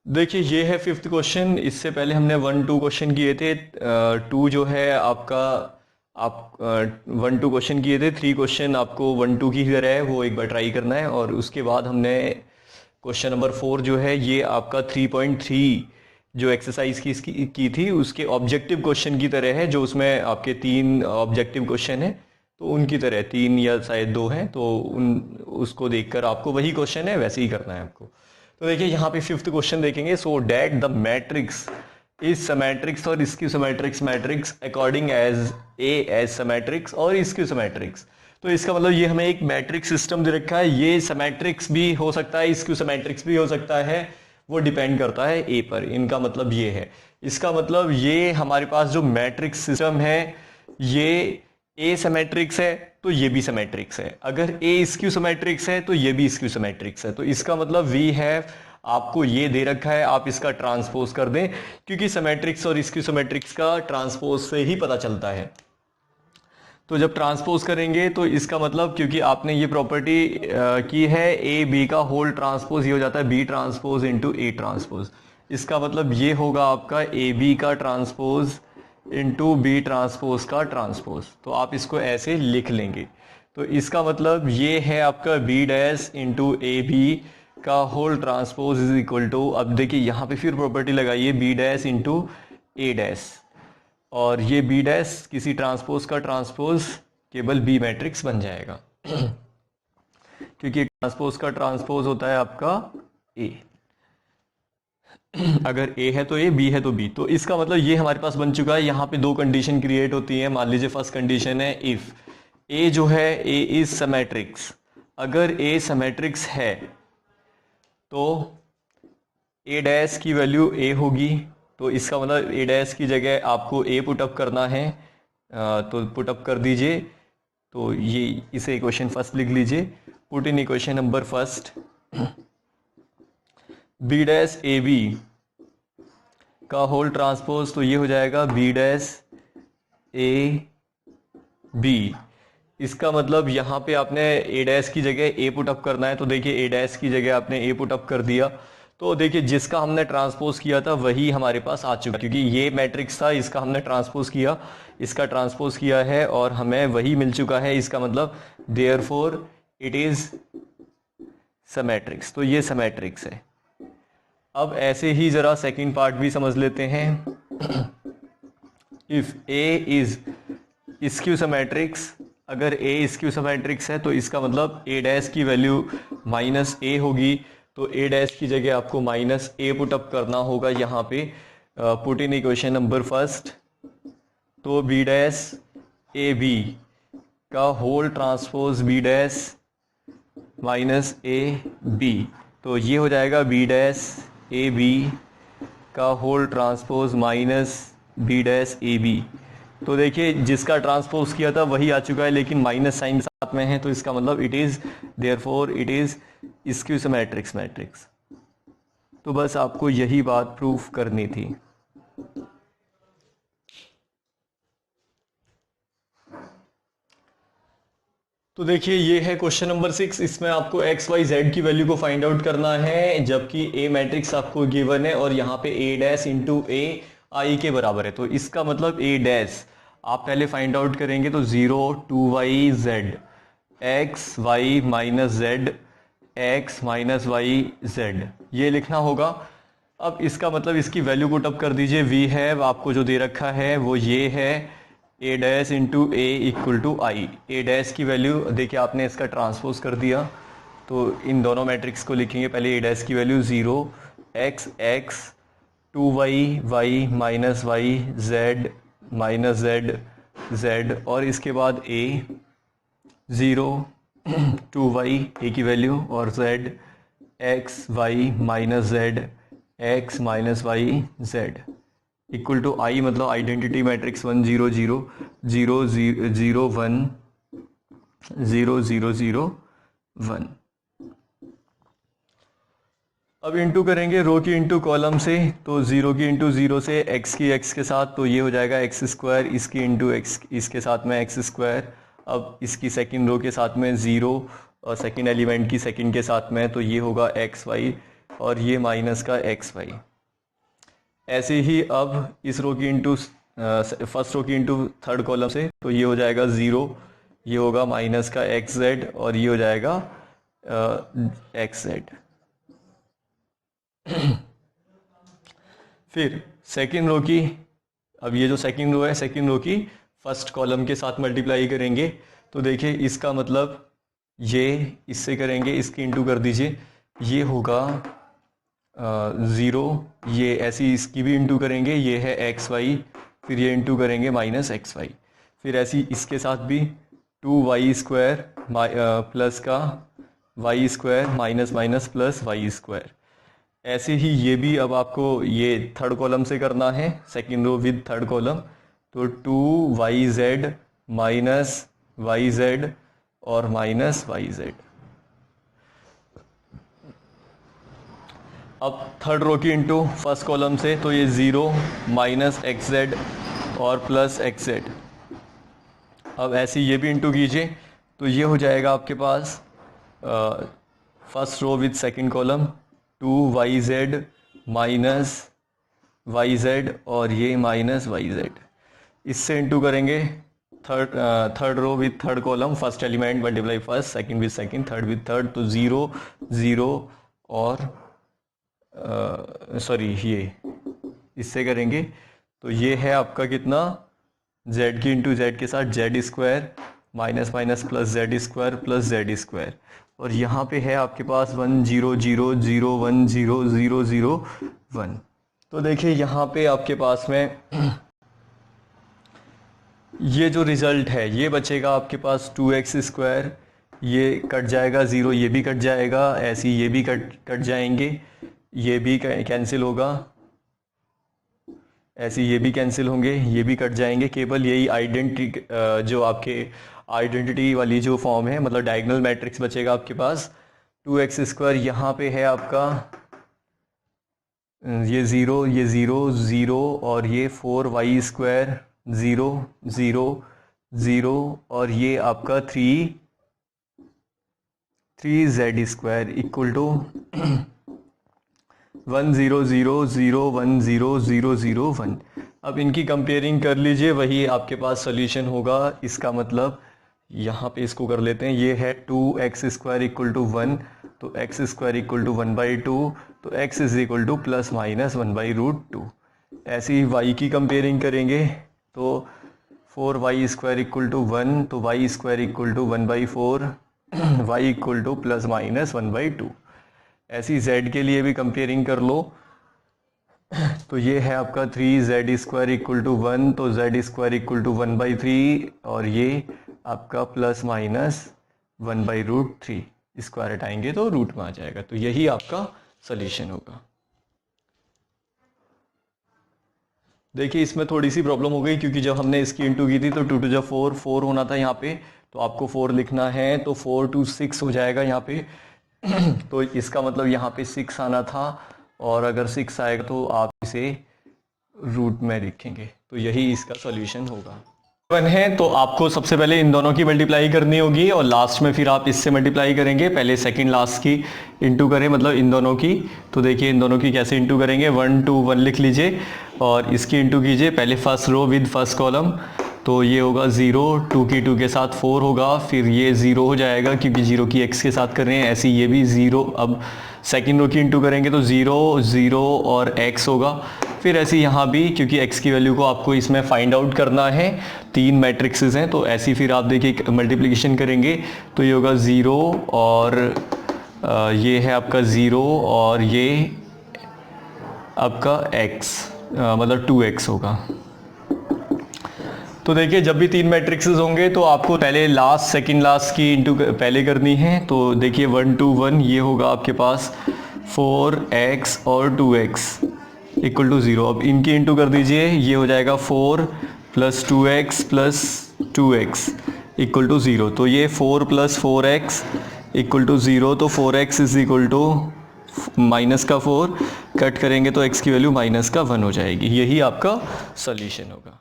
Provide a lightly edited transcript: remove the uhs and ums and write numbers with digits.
देखिए ये है फिफ्थ क्वेश्चन। इससे पहले हमने 1-2 क्वेश्चन किए थे। 2 जो है आपका, आप 1-2 क्वेश्चन किए थे। 3 क्वेश्चन आपको 1-2 की तरह है, वो एक बार ट्राई करना है। और उसके बाद हमने क्वेश्चन नंबर 4 जो है ये आपका 3.3 जो एक्सरसाइज की थी, उसके ऑब्जेक्टिव क्वेश्चन की तरह है, जो उसमें आपके 3 ऑब्जेक्टिव क्वेश्चन है, तो उनकी तरह 3 या शायद 2 हैं, तो उन उसको देखकर आपको वही क्वेश्चन है वैसे ही करना है आपको। तो देखिए यहाँ पे फिफ्थ क्वेश्चन देखेंगे। Show that the matrix is symmetric और skew symmetric matrix according as A is symmetric और स्क्यू समेट्रिक्स। तो इसका मतलब ये हमें एक मैट्रिक्स सिस्टम दे रखा है, ये समेट्रिक्स भी हो सकता है, स्क्यू समेट्रिक्स भी हो सकता है, वो डिपेंड करता है ए पर। इनका मतलब ये है, इसका मतलब ये हमारे पास जो मैट्रिक्स सिस्टम है ये ए सिमेट्रिक्स है तो ये भी सिमेट्रिक्स है, अगर ए स्क्यू सिमेट्रिक्स है तो ये भी स्क्यू सिमेट्रिक्स है। तो इसका मतलब वी हैव, आपको ये दे रखा है, आप इसका ट्रांसपोज कर दें, क्योंकि सिमेट्रिक्स और स्क्यू सिमेट्रिक्स का ट्रांसपोज से ही पता चलता है। तो जब ट्रांसपोज करेंगे तो इसका मतलब, क्योंकि आपने ये प्रॉपर्टी की है ए बी का होल ट्रांसपोज, ये हो जाता है B transpose into A transpose. इसका मतलब ये होगा आपका ए बी का ट्रांसपोज इंटू बी ट्रांसपोज का ट्रांसपोज। तो आप इसको ऐसे लिख लेंगे। तो इसका मतलब ये है आपका B dash into A B का whole transpose is equal to, अब देखिए यहाँ पे फिर प्रॉपर्टी लगाइए, B dash into A dash, और ये बी डैश किसी ट्रांसपोज का ट्रांसपोज केवल बी मैट्रिक्स बन जाएगा क्योंकि ट्रांसपोज का ट्रांसपोज होता है आपका ए। अगर ए है तो ए, बी है तो बी। तो इसका मतलब ये हमारे पास बन चुका है। यहाँ पे 2 कंडीशन क्रिएट होती हैं। मान लीजिए फर्स्ट कंडीशन है इफ ए जो है ए इज सिमेट्रिक्स, अगर ए सिमेट्रिक्स है तो ए डैश की वैल्यू ए होगी। तो इसका मतलब ए डैश की जगह आपको ए पुटअप करना है, तो पुटअप कर दीजिए। तो ये इसे इक्वेशन फर्स्ट लिख लीजिए, put in equation number first B dash A B का होल ट्रांसपोज, तो ये हो जाएगा बी डैश ए बी। इसका मतलब यहाँ पे आपने ए डैश की जगह ए पुटअप करना है। तो देखिए ए डैश की जगह आपने ए पुटअप कर दिया, तो देखिए जिसका हमने ट्रांसपोज किया था वही हमारे पास आ चुका, क्योंकि ये मैट्रिक्स था, इसका हमने ट्रांसपोज किया, इसका ट्रांसपोज किया है और हमें वही मिल चुका है। इसका मतलब देयरफॉर इट इज सिमेट्रिक्स, तो ये सिमेट्रिक्स है। अब ऐसे ही जरा सेकंड पार्ट भी समझ लेते हैं। इफ ए इज स्क्यू सिमेट्रिक्स, अगर ए स्क्यू सिमेट्रिक्स है तो इसका मतलब ए डैश की वैल्यू माइनस ए होगी। तो ए डैश की जगह आपको माइनस ए पुटअप करना होगा यहाँ पे, put in equation number first. तो बी डैश ए बी का whole transpose B dash minus A B, तो ये हो जाएगा बी डैश ए बी का whole transpose minus B dash A B. तो देखिए जिसका ट्रांसपोज किया था वही आ चुका है, लेकिन माइनस साइन साथ में है, तो इसका मतलब it is therefore it is skew symmetric matrix. तो बस आपको यही बात प्रूफ करनी थी। तो देखिए ये है क्वेश्चन नंबर 6। इसमें आपको एक्स वाई जेड की वैल्यू को फाइंड आउट करना है, जबकि ए मैट्रिक्स आपको गिवन है और यहाँ पे ए डैश इंटू ए आई के बराबर है। तो इसका मतलब ए डैश आप पहले फाइंड आउट करेंगे, तो 0 2 y z x Y minus Z x minus Y z, ये लिखना होगा। अब इसका मतलब इसकी वैल्यू पुट अप कर दीजिए। वी हैव आपको जो दे रखा है वो ये है, A dash into A equal to I. A dash की वैल्यू देखिए आपने इसका ट्रांसपोज कर दिया, तो इन दोनों मैट्रिक्स को लिखेंगे। पहले ए डैश की value 0 x x 2 y y minus Y z minus z z, और इसके बाद ए 0 2 वाई ए की वैल्यू और Z x Y minus Z x minus Y Z equal to I, मतलब आइडेंटिटी मैट्रिक्स 1 0 0 0 0 1 0 0 0 1। अब इंटू करेंगे रो की इंटू कॉलम से, तो 0 की इंटू 0 से एक्स की एक्स के साथ, तो ये हो जाएगा एक्स स्क्वायर, इसकी इंटू एक्स इसके साथ में एक्स स्क्वायर। अब इसकी सेकंड रो के साथ में 0 और सेकंड एलिमेंट की सेकंड के साथ में, तो ये होगा एक्स वाई और ये माइनस का एक्स वाई। ऐसे ही अब इस रो की इंटू फर्स्ट रो की इंटू थर्ड कॉलम से, तो ये हो जाएगा 0, ये होगा माइनस का एक्स जेड और ये हो जाएगा एक्स जेड। फिर सेकेंड रो की, अब ये जो सेकेंड रो है, सेकेंड रो की फर्स्ट कॉलम के साथ मल्टीप्लाई करेंगे। तो देखिए इसका मतलब ये इससे करेंगे, इसकी इंटू कर दीजिए, ये होगा 0, ये ऐसी इसकी भी इंटू करेंगे, ये है एक्स वाई, फिर ये इंटू करेंगे माइनस एक्स वाई। फिर ऐसी इसके साथ भी 2y² प्लस का y² minus minus plus y²। ऐसे ही ये भी अब आपको ये थर्ड कॉलम से करना है, second row with third column, तो 2yz माइनस yz और माइनस yz। अब थर्ड रो की इंटू फर्स्ट कॉलम से, तो ये 0 माइनस xz और प्लस xz। अब ऐसे ये भी इंटू कीजिए, तो ये हो जाएगा आपके पास first row with second column 2yz minus yz और ये माइनस yz। इससे इंटू करेंगे third row with third column, first element multiply first, second with second, third with third, तो 0 0 और ये इससे करेंगे, तो ये है आपका कितना z की इंटू जेड के साथ z² minus minus plus z² plus z²। और यहाँ पे है आपके पास 1 0 0 0 1 0 0 0 1। तो देखिए यहाँ पे आपके पास में ये जो रिज़ल्ट है ये बचेगा आपके पास 2x², ये कट जाएगा 0, ये भी कट जाएगा, ऐसे ये भी कट जाएंगे, ये भी कैंसिल होगा, ऐसे ये भी कैंसिल होंगे, ये भी कट जाएंगे। केवल यही आइडेंटिटी जो आपके आइडेंटिटी वाली जो फॉर्म है, मतलब डायगोनल मैट्रिक्स बचेगा आपके पास 2x²। यहाँ पे है आपका ये 0 0 और ये 4y² 0 0 0 और ये आपका 3z² इक्वल टू 1 0 0 0 1 0 0 0 1। अब इनकी कंपेयरिंग कर लीजिए, वही आपके पास सोल्यूशन होगा। इसका मतलब यहाँ पे इसको कर लेते हैं, ये है 2x² इक्वल टू 1, तो x² इक्वल टू 1/2, तो x is equal to plus minus 1/√2। ऐसे ही y की कंपेयरिंग करेंगे, तो 4y² इक्वल टू 1, तो y² equal to 1/4, y equal to plus minus 1/2। ऐसी z के लिए भी कंपेयरिंग कर लो, तो ये है आपका 3z² इक्वल टू 1, तो z² इक्वल टू 1/3 और ये आपका प्लस माइनस 1/√3। स्क्वायर हटाएंगे तो रूट में आ जाएगा, तो यही आपका सॉल्यूशन होगा। देखिए इसमें थोड़ी सी प्रॉब्लम हो गई, क्योंकि जब हमने इसकी इंटू की थी तो 2 to 4 होना था यहाँ पे, तो आपको 4 लिखना है, तो 4 to 6 हो जाएगा यहाँ पे। तो इसका मतलब यहाँ पे 6 आना था, और अगर 6 आएगा तो आप इसे रूट में लिखेंगे, तो यही इसका सॉल्यूशन होगा। 1 है तो आपको सबसे पहले इन दोनों की मल्टीप्लाई करनी होगी, और लास्ट में फिर आप इससे मल्टीप्लाई करेंगे। पहले सेकंड लास्ट की इंटू करें, मतलब इन दोनों की। तो देखिए इन दोनों की कैसे इंटू करेंगे, 1 2 1 लिख लीजिए और इसकी इंटू कीजिए। पहले first row with first column, तो ये होगा 0, 2 की 2 के साथ 4 होगा, फिर ये 0 हो जाएगा क्योंकि 0 की x के साथ कर रहे हैं, ऐसे ये भी 0। अब सेकंड रो की इंटू करेंगे तो 0 0 और x होगा। फिर ऐसे यहाँ भी, क्योंकि x की वैल्यू को आपको इसमें फाइंड आउट करना है, 3 मैट्रिक्सेस हैं, तो ऐसी फिर आप देखिए मल्टीप्लिकेशन करेंगे तो ये होगा 0 और ये है आपका 0 और ये आपका x, मतलब 2x होगा। तो देखिए जब भी 3 मैट्रिक्सेस होंगे तो आपको पहले लास्ट सेकंड लास्ट की इंटू पहले करनी है। तो देखिए 1 2 1 ये होगा आपके पास 4x और 2x इक्वल टू 0। अब इनकी इंटू कर दीजिए, ये हो जाएगा 4 + 2x + 2x इक्वल टू 0। तो ये 4 + 4x इक्वल टू 0, तो 4x is equal to minus का 4, कट करेंगे तो x की वैल्यू माइनस का 1 हो जाएगी। यही आपका सॉल्यूशन होगा।